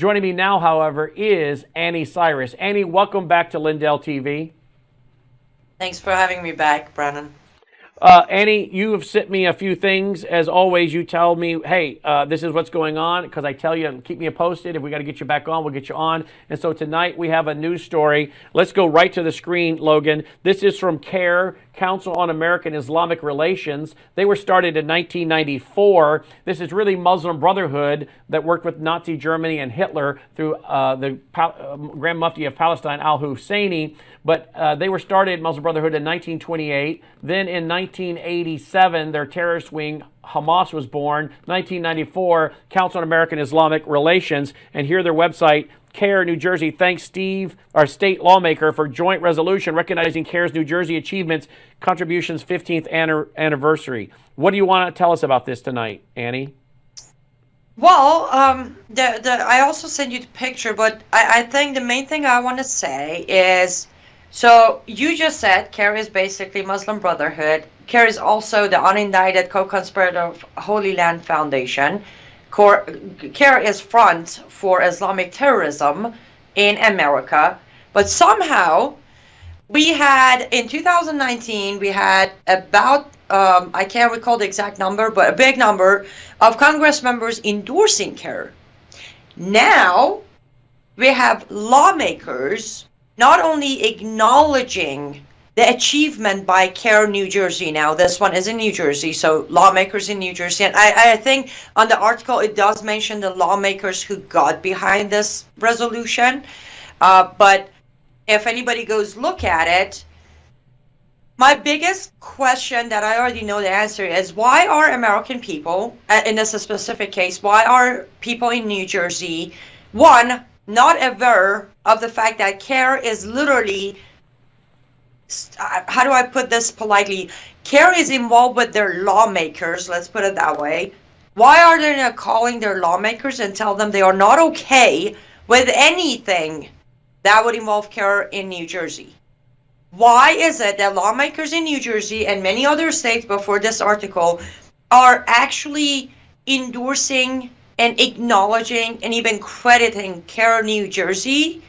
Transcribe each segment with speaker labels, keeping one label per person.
Speaker 1: Joining me now, however, is Anni Cyrus. Anni, welcome back to Lindell TV.
Speaker 2: Thanks for having me back, Brannon.
Speaker 1: Anni, you have sent me a few things. As always, you tell me, hey, this is what's going on, because I tell you, keep me posted. If we got to get you back on, we'll get you on. And so tonight we have a news story. Let's go right to the screen, Logan. This is from CAIR, Council on American Islamic Relations. They were started in 1994. This is really Muslim Brotherhood that worked with Nazi Germany and Hitler through the Grand Mufti of Palestine, al-Husseini. But they were started, Muslim Brotherhood, in 1928. Then in 1987, their terrorist wing, Hamas, was born. 1994, Council on American Islamic Relations. And here their website, CAIR, New Jersey, thanks Steve, our state lawmaker, for joint resolution recognizing CAIR's New Jersey achievements, contributions 15th anniversary. What do you want to tell us about this tonight, Anni?
Speaker 2: Well, I also sent you the picture, but I think the main thing I want to say is, so you just said CAIR is basically Muslim Brotherhood. CAIR is also the unindicted co-conspirator of Holy Land Foundation. CAIR is front for Islamic terrorism in America. But somehow, we had, in 2019, we had about, I can't recall the exact number, but a big number of Congress members endorsing CAIR. Now, we have lawmakers not only acknowledging the achievement by CAIR New Jersey. Now, this one is in New Jersey, so lawmakers in New Jersey. And I think on the article, it does mention the lawmakers who got behind this resolution. But if anybody goes look at it, my biggest question that I already know the answer is, why are American people, in this specific case, why are people in New Jersey, one, not aware of the fact that CAIR is literally, how do I put this politely? CAIR is involved with their lawmakers, let's put it that way. Why are they not calling their lawmakers and tell them they are not okay with anything that would involve CAIR in New Jersey? Why is it that lawmakers in New Jersey and many other states before this article are actually endorsing and acknowledging and even crediting CAIR New Jersey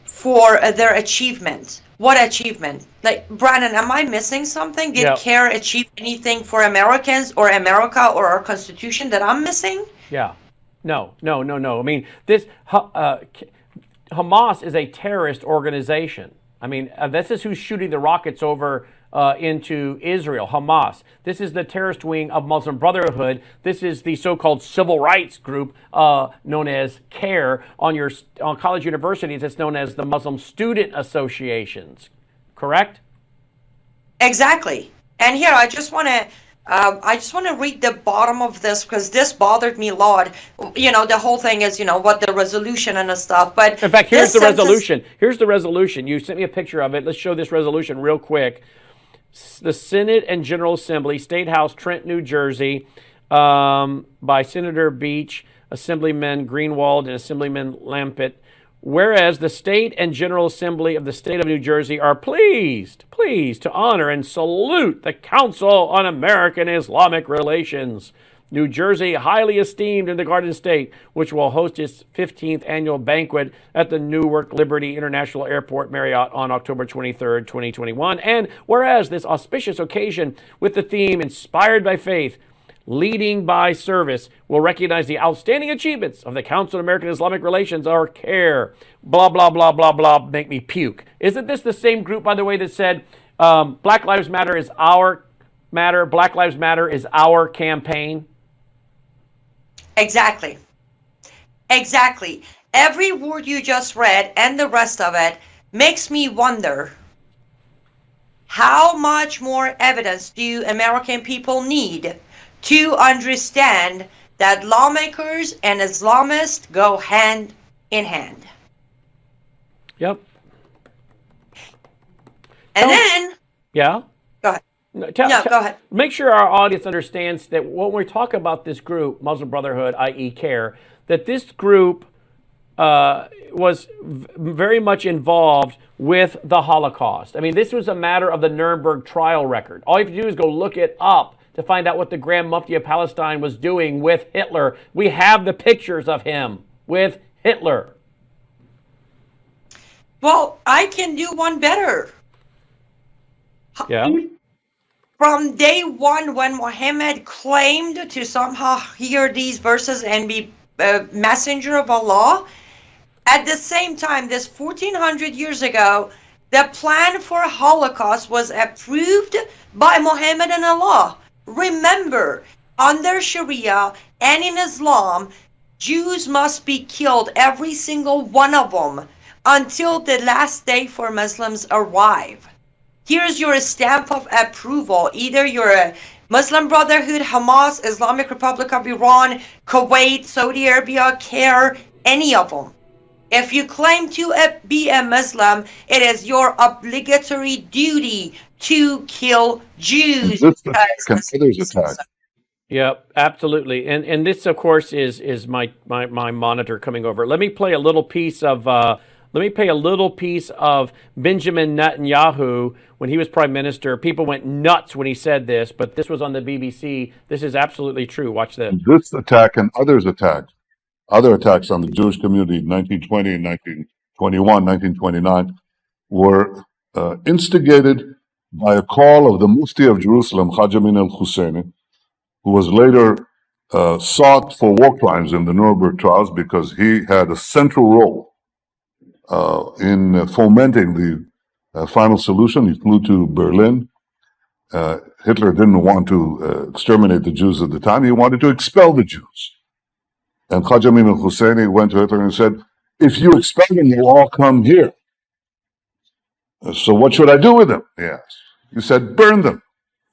Speaker 2: for their achievement? What achievement? Like, Brannon, am I missing something? Did CAIR achieve anything for Americans or America or our Constitution that I'm missing?
Speaker 1: Yeah. No. I mean, this Hamas is a terrorist organization. I mean, this is who's shooting the rockets over into Israel, Hamas. This is the terrorist wing of Muslim Brotherhood. This is the so-called civil rights group known as CAIR. On college universities, it's known as the Muslim Student Associations. Correct?
Speaker 2: Exactly. And here, I just want to read the bottom of this, because this bothered me a lot. You know, the whole thing is, what the resolution and the stuff. But
Speaker 1: in fact, here's the resolution. Here's the resolution. You sent me a picture of it. Let's show this resolution real quick. The Senate and General Assembly, State House, Trenton, New Jersey, by Senator Beach, Assemblyman Greenwald, and Assemblyman Lampitt. Whereas the State and General Assembly of the State of New Jersey are pleased to honor and salute the Council on American Islamic Relations, New Jersey, highly esteemed in the Garden State, which will host its 15th annual banquet at the Newark Liberty International Airport Marriott on October 23rd, 2021. And whereas this auspicious occasion with the theme Inspired by Faith, Leading by Service, will recognize the outstanding achievements of the Council on American Islamic Relations, or CAIR, blah, blah, blah, blah, blah, make me puke. Isn't this the same group, by the way, that said Black Lives Matter is our matter, Black Lives Matter is our campaign?
Speaker 2: Exactly. Every word you just read and the rest of it makes me wonder, how much more evidence do American people need to understand that lawmakers and Islamists go hand in hand?
Speaker 1: Yep.
Speaker 2: And then...
Speaker 1: Yeah?
Speaker 2: Go ahead.
Speaker 1: No,
Speaker 2: go ahead.
Speaker 1: Make sure our audience understands that when we talk about this group, Muslim Brotherhood, i.e. CAIR, that this group was very much involved with the Holocaust. I mean, this was a matter of the Nuremberg trial record. All you have to do is go look it up to find out what the Grand Mufti of Palestine was doing with Hitler. We have the pictures of him with Hitler.
Speaker 2: Well, I can do one better.
Speaker 1: Yeah.
Speaker 2: From day one, when Muhammad claimed to somehow hear these verses and be a messenger of Allah, at the same time, this 1400 years ago, the plan for Holocaust was approved by Muhammad and Allah. Remember, under Sharia and in Islam, Jews must be killed, every single one of them, until the last day for Muslims arrive. Here's your stamp of approval. Either you're a Muslim Brotherhood, Hamas, Islamic Republic of Iran, Kuwait, Saudi Arabia, CARE, any of them. If you claim to be a Muslim, it is your obligatory duty to kill Jews.
Speaker 1: Yep, absolutely. And this, of course, is my monitor coming over. Let me play a little piece of Benjamin Netanyahu when he was prime minister. People went nuts when he said this, but this was on the BBC. This is absolutely true. Watch this.
Speaker 3: This attack and other attacks on the Jewish community in 1920, 1921, 1929 were instigated by a call of the Mufti of Jerusalem, Haj Amin al-Husseini, who was later sought for war crimes in the Nuremberg trials because he had a central role in fomenting the final solution. He flew to Berlin. Hitler didn't want to exterminate the Jews at the time. He wanted to expel the Jews. And Haj Amin al-Husseini went to Hitler and said, if you expel them, they'll all come here. So what should I do with them? He asked. He said, burn them.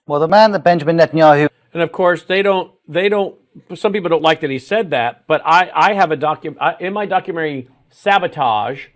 Speaker 4: Well, the man that Benjamin Netanyahu...
Speaker 1: And of course, some people don't like that he said that, but I have in my documentary, Sabotage,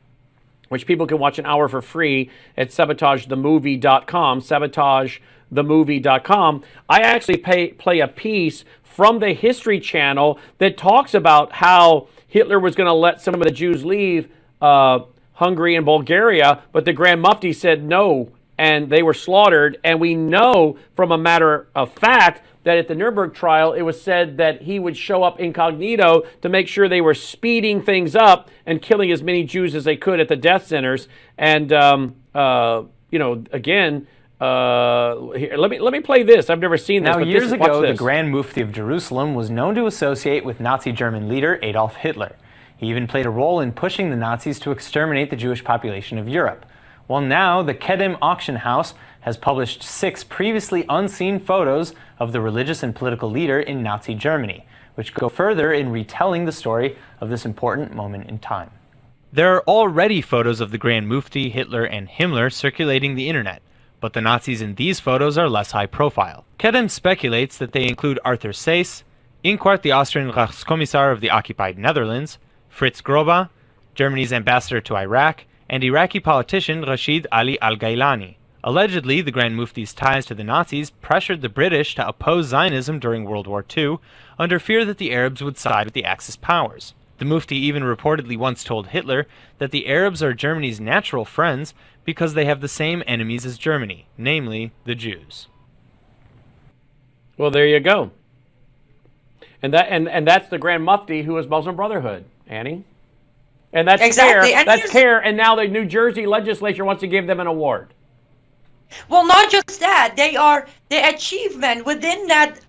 Speaker 1: which people can watch an hour for free at sabotagethemovie.com, sabotagethemovie.com. I actually play a piece from the History Channel that talks about how Hitler was going to let some of the Jews leave Hungary and Bulgaria, but the Grand Mufti said no, and they were slaughtered. And we know from a matter of fact that at the Nuremberg trial, it was said that he would show up incognito to make sure they were speeding things up and killing as many Jews as they could at the death centers. And, again, here, let me play this. I've never seen this.
Speaker 5: Now,
Speaker 1: but
Speaker 5: years ago,
Speaker 1: this.
Speaker 5: the Grand Mufti of Jerusalem was known to associate with Nazi German leader Adolf Hitler. He even played a role in pushing the Nazis to exterminate the Jewish population of Europe. Well, now the Kedem auction house has published 6 previously unseen photos of the religious and political leader in Nazi Germany, which go further in retelling the story of this important moment in time. There are already photos of the Grand Mufti, Hitler, and Himmler circulating the internet, but the Nazis in these photos are less high profile. Kedem speculates that they include Arthur Seyss, Inquart, the Austrian Reichskommissar of the occupied Netherlands, Fritz Groba, Germany's ambassador to Iraq, and Iraqi politician Rashid Ali al-Gailani. Allegedly, the Grand Mufti's ties to the Nazis pressured the British to oppose Zionism during World War II, under fear that the Arabs would side with the Axis powers. The Mufti even reportedly once told Hitler that the Arabs are Germany's natural friends because they have the same enemies as Germany, namely the Jews.
Speaker 1: Well, there you go. And that's the Grand Mufti who is Muslim Brotherhood, Annie. And that's
Speaker 2: exactly.
Speaker 1: CARE. That's CARE, and now the New Jersey legislature wants to give them an award.
Speaker 2: Well, not just that. They are the achievement within that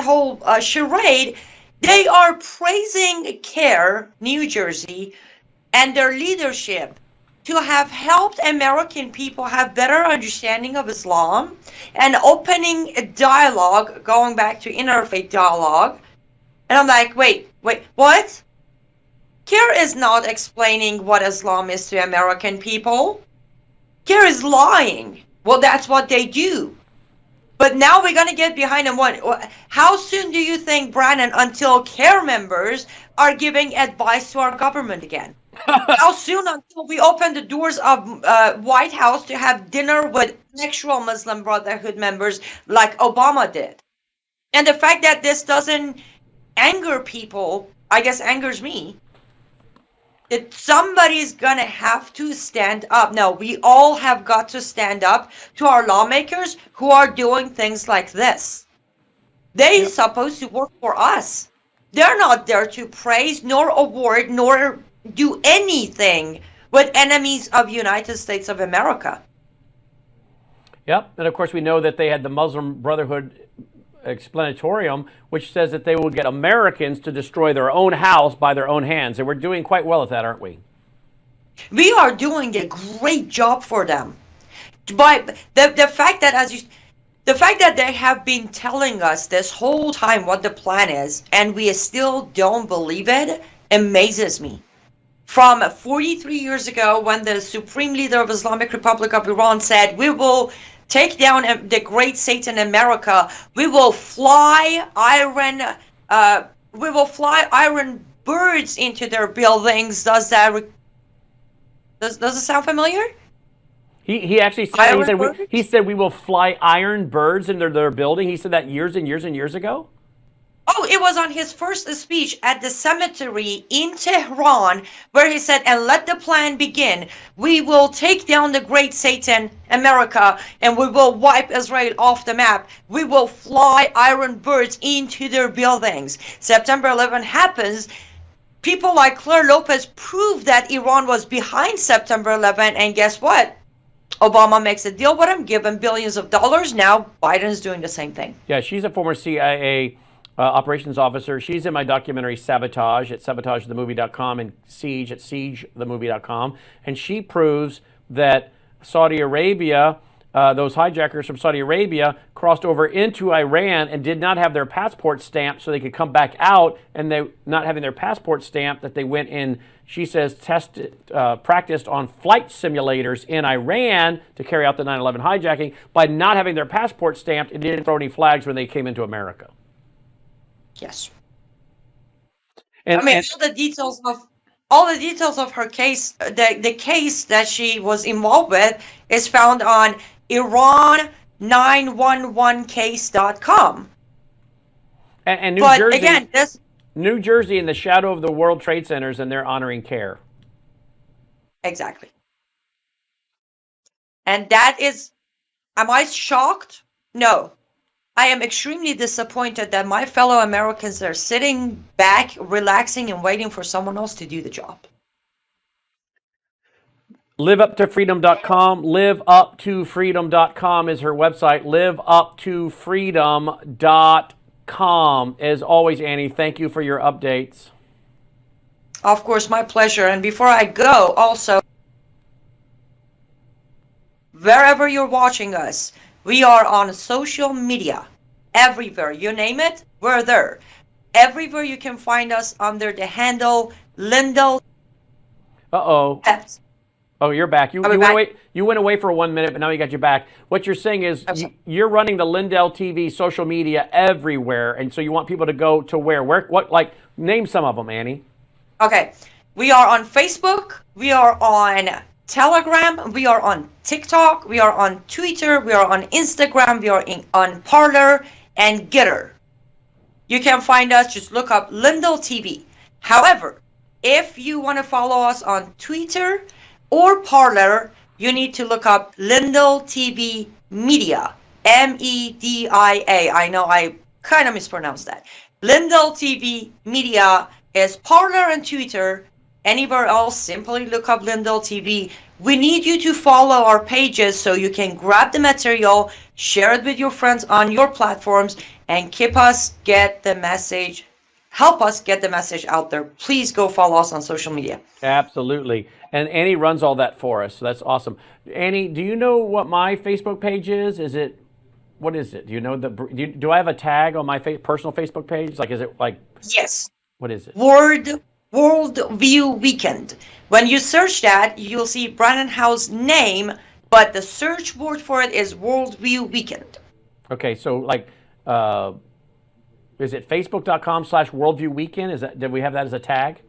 Speaker 2: whole charade. They are praising CARE, New Jersey, and their leadership to have helped American people have better understanding of Islam and opening a dialogue, going back to interfaith dialogue. And I'm like, wait, what? CARE is not explaining what Islam is to American people. CARE is lying. Well, that's what they do. But now we're going to get behind them. How soon do you think, Brannon, until CARE members are giving advice to our government again? How soon until we open the doors of White House to have dinner with actual Muslim Brotherhood members like Obama did? And the fact that this doesn't anger people, I guess angers me. That somebody's gonna have to stand up. No, we all have got to stand up to our lawmakers who are doing things like this. They're supposed to work for us. They're not there to praise, nor award, nor do anything with enemies of United States of America.
Speaker 1: Yep, and of course we know that they had the Muslim Brotherhood explanatorium, which says that they will get Americans to destroy their own house by their own hands, and we're doing quite well at that, aren't we?
Speaker 2: We are doing a great job for them. But the fact that the fact that they have been telling us this whole time what the plan is, and we still don't believe it, amazes me. From 43 years ago, when the Supreme Leader of Islamic Republic of Iran said, we will take down the great Satan America, we will fly iron birds into their buildings. Does it sound familiar?
Speaker 1: He actually said, he said we will fly iron birds into their building. He said that years and years and years ago?
Speaker 2: Oh, it was on his first speech at the cemetery in Tehran, where he said, and let the plan begin. We will take down the great Satan, America, and we will wipe Israel off the map. We will fly iron birds into their buildings. September 11 happens. People like Claire Lopez proved that Iran was behind September 11, and guess what? Obama makes a deal with him, give him billions of dollars. Now Biden's doing the same thing.
Speaker 1: Yeah, she's a former CIA operations officer. She's in my documentary Sabotage at sabotagethemovie.com and Siege at siegethemovie.com. And she proves that Saudi Arabia, those hijackers from Saudi Arabia, crossed over into Iran and did not have their passport stamped so they could come back out, and they not having their passport stamped, that they went in, she says, practiced on flight simulators in Iran to carry out the 9/11 hijacking. By not having their passport stamped, it didn't throw any flags when they came into America.
Speaker 2: Yes.
Speaker 1: And,
Speaker 2: I mean, all the details of her case, the case that she was involved with, is found on Iran911case.com.
Speaker 1: And New
Speaker 2: But
Speaker 1: Jersey,
Speaker 2: again,
Speaker 1: New Jersey in the shadow of the World Trade Centers, and they're honoring CARE.
Speaker 2: Exactly. And that is, am I shocked? No. I am extremely disappointed that my fellow Americans are sitting back, relaxing, and waiting for someone else to do the job.
Speaker 1: LiveUpToFreedom.com. LiveUpToFreedom.com is her website. LiveUpToFreedom.com. As always, Annie, thank you for your updates.
Speaker 2: Of course, my pleasure. And before I go, also, wherever you're watching us, we are on social media. Everywhere. You name it, we're there. Everywhere you can find us under the handle Lindell.
Speaker 1: Uh-oh.
Speaker 2: Pets.
Speaker 1: Oh, you're back. You went away for 1 minute, but now you got you back. What you're saying is you're running the Lindell TV social media everywhere, and so you want people to go to where? What? Like, name some of them, Annie.
Speaker 2: Okay. We are on Facebook. We are on Telegram. We are on TikTok. We are on Twitter. We are on Instagram. We are on Parler and Getter. You can find us. Just look up Lindell TV. However, if you want to follow us on Twitter or Parler, you need to look up Lindell TV Media. MEDIA. I know I kind of mispronounced that. Lindell TV Media is Parler and Twitter. Anywhere else, simply look up Lindell TV. We need you to follow our pages so you can grab the material, share it with your friends on your platforms, and help us get the message out there. Please go follow us on social media.
Speaker 1: Absolutely. And Annie runs all that for us, so that's awesome. Annie, do you know what my Facebook page is? What is it? Do you know do I have a tag on my personal Facebook page? Like, is it like?
Speaker 2: Yes.
Speaker 1: What is it?
Speaker 2: World View Weekend. When you search that, you'll see Brannon Howse's name, but the search word for it is World View Weekend. Okay,
Speaker 1: so like, is it Facebook.com/Worldview Weekend? Did we have that as a tag?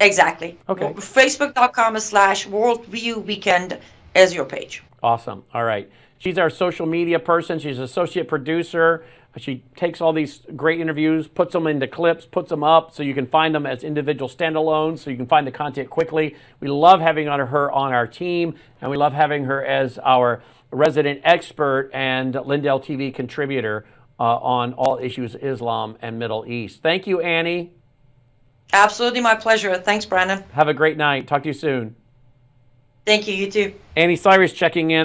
Speaker 2: Exactly.
Speaker 1: Okay.
Speaker 2: Facebook.com/Worldview Weekend is your page.
Speaker 1: Awesome. All right. She's our social media person. She's an associate producer. She takes all these great interviews, puts them into clips, puts them up so you can find them as individual standalones so you can find the content quickly. We love having her on our team, and we love having her as our resident expert and Lindell TV contributor on all issues Islam and Middle East. Thank you, Annie.
Speaker 2: Absolutely my pleasure. Thanks, Brannon.
Speaker 1: Have a great night. Talk to you soon.
Speaker 2: Thank you. You too.
Speaker 1: Annie Cyrus checking in.